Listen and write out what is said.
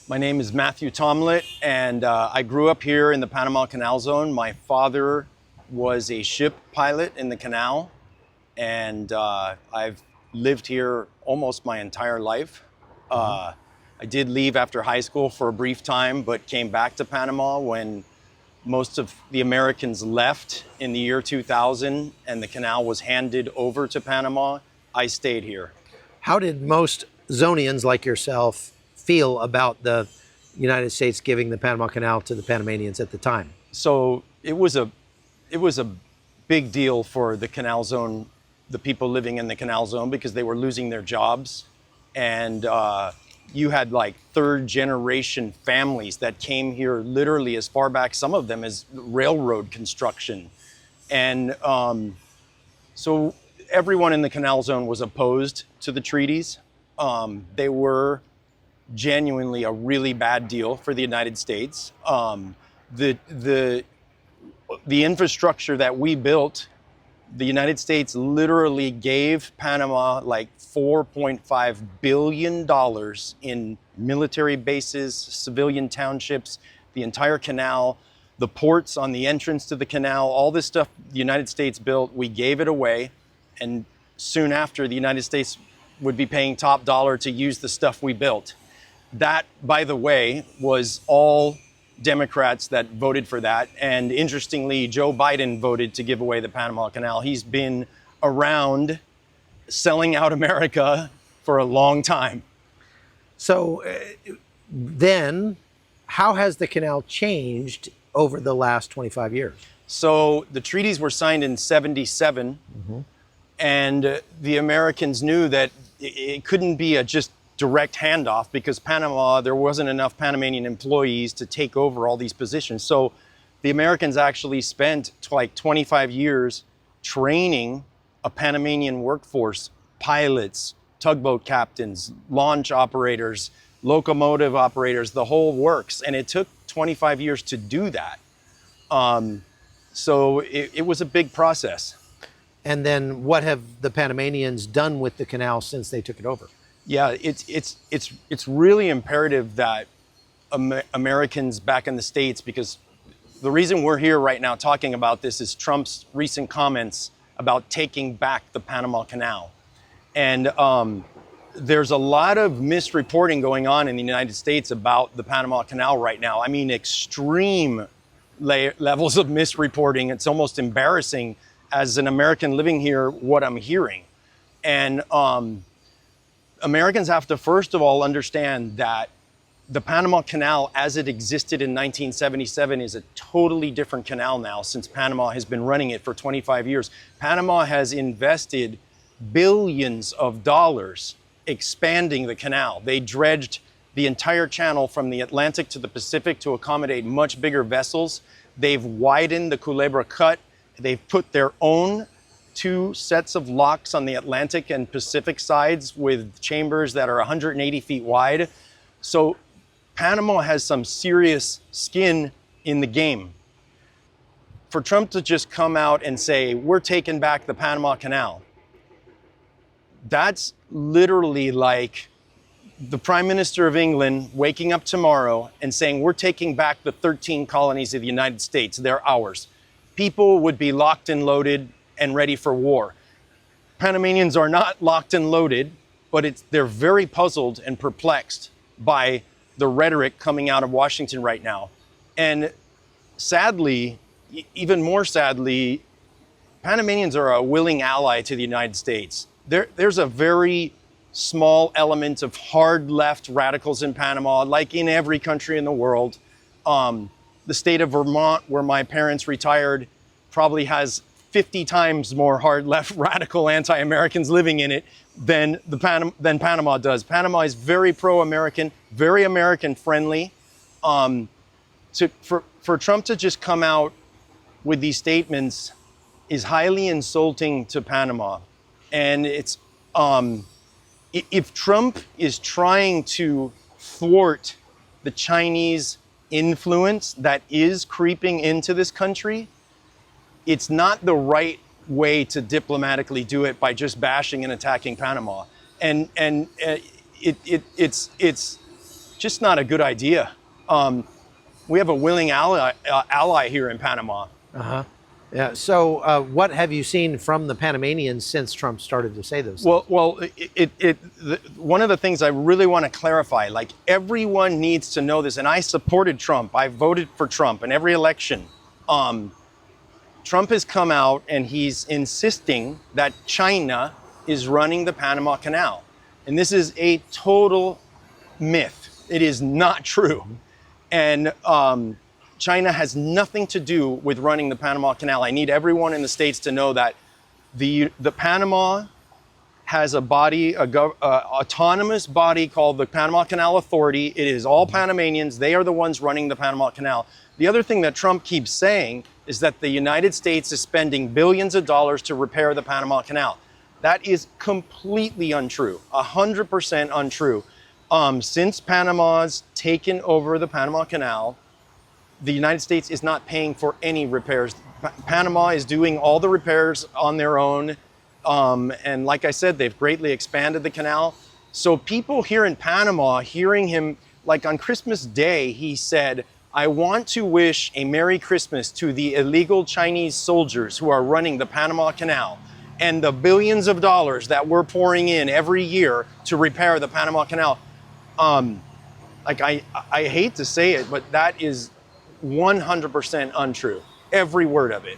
My name is Matthew Tomlett, and I grew up here in the Panama Canal Zone. My father was a ship pilot in the canal, and I've lived here almost my entire life. I did leave after high school for a brief time, but came back to Panama when most of the Americans left in the year 2000 and the canal was handed over to Panama. I stayed here. How did most Zonians like yourself feel about the United States giving the Panama Canal to the Panamanians at the time? So it was a big deal for the Canal Zone, the people living in the Canal Zone, because they were losing their jobs. And you had like third generation families that came here literally as far back, some of them as railroad construction. And so everyone in the Canal Zone was opposed to the treaties. They were genuinely a really bad deal for the United States. The infrastructure that we built, the United States literally gave Panama like $4.5 billion in military bases, civilian townships, the entire canal, the ports on the entrance to the canal, all this stuff the United States built, we gave it away. And soon after, the United States would be paying top dollar to use the stuff we built. That, by the way, was all Democrats that voted for that. And interestingly, Joe Biden voted to give away the Panama Canal. He's been around selling out America for a long time. So then, how has the canal changed over the last 25 years? So the treaties were signed in 77, and the Americans knew that it couldn't be a just direct handoff because Panama, there wasn't enough Panamanian employees to take over all these positions. So the Americans actually spent like 25 years training a Panamanian workforce, pilots, tugboat captains, launch operators, locomotive operators, the whole works. And it took 25 years to do that. So it was a big process. And then what have the Panamanians done with the canal since they took it over? Yeah, it's really imperative that Americans back in the States, because the reason we're here right now talking about this is Trump's recent comments about taking back the Panama Canal. And there's a lot of misreporting going on in the United States about the Panama Canal right now. I mean, extreme levels of misreporting. It's almost embarrassing as an American living here, what I'm hearing. And Americans have to first of all understand that the Panama Canal as it existed in 1977 is a totally different canal now since Panama has been running it for 25 years. Panama has invested billions of dollars expanding the canal. They dredged the entire channel from the Atlantic to the Pacific to accommodate much bigger vessels. They've widened the Culebra Cut. They've put their own 2 sets of locks on the Atlantic and Pacific sides with chambers that are 180 feet wide. So Panama has some serious skin in the game. For Trump to just come out and say, we're taking back the Panama Canal, that's literally like the Prime Minister of England waking up tomorrow and saying, we're taking back the 13 colonies of the United States, they're ours. People would be locked and loaded and ready for war. Panamanians are not locked and loaded, but they're very puzzled and perplexed by the rhetoric coming out of Washington right now. And sadly, even more sadly, Panamanians are a willing ally to the United States. There's a very small element of hard left radicals in Panama, like in every country in the world. The state of Vermont, where my parents retired, probably has 50 times more hard left radical anti-Americans living in it than Panama does. Panama is very pro-American, very American friendly. For Trump to just come out with these statements is highly insulting to Panama. And it's if Trump is trying to thwart the Chinese influence that is creeping into this country, it's not the right way to diplomatically do it by just bashing and attacking Panama. And it's just not a good idea. We have a willing ally here in Panama. Yeah. So, what have you seen from the Panamanians since Trump started to say those things? Well, one of the things I really want to clarify, like everyone needs to know this, and I supported Trump. I voted for Trump in every election. Trump has come out and he's insisting that China is running the Panama Canal. And this is a total myth. It is not true. And China has nothing to do with running the Panama Canal. I need everyone in the States to know that the Panama has a body, autonomous body called the Panama Canal Authority. It is all Panamanians. They are the ones running the Panama Canal. The other thing that Trump keeps saying is that the United States is spending billions of dollars to repair the Panama Canal. That is completely untrue, 100% untrue. Since Panama's taken over the Panama Canal, the United States is not paying for any repairs. Panama is doing all the repairs on their own. And like I said, they've greatly expanded the canal. So people here in Panama, hearing him, like on Christmas Day, he said, I want to wish a Merry Christmas to the illegal Chinese soldiers who are running the Panama Canal and the billions of dollars that we're pouring in every year to repair the Panama Canal. Like I hate to say it, but that is 100% untrue. Every word of it.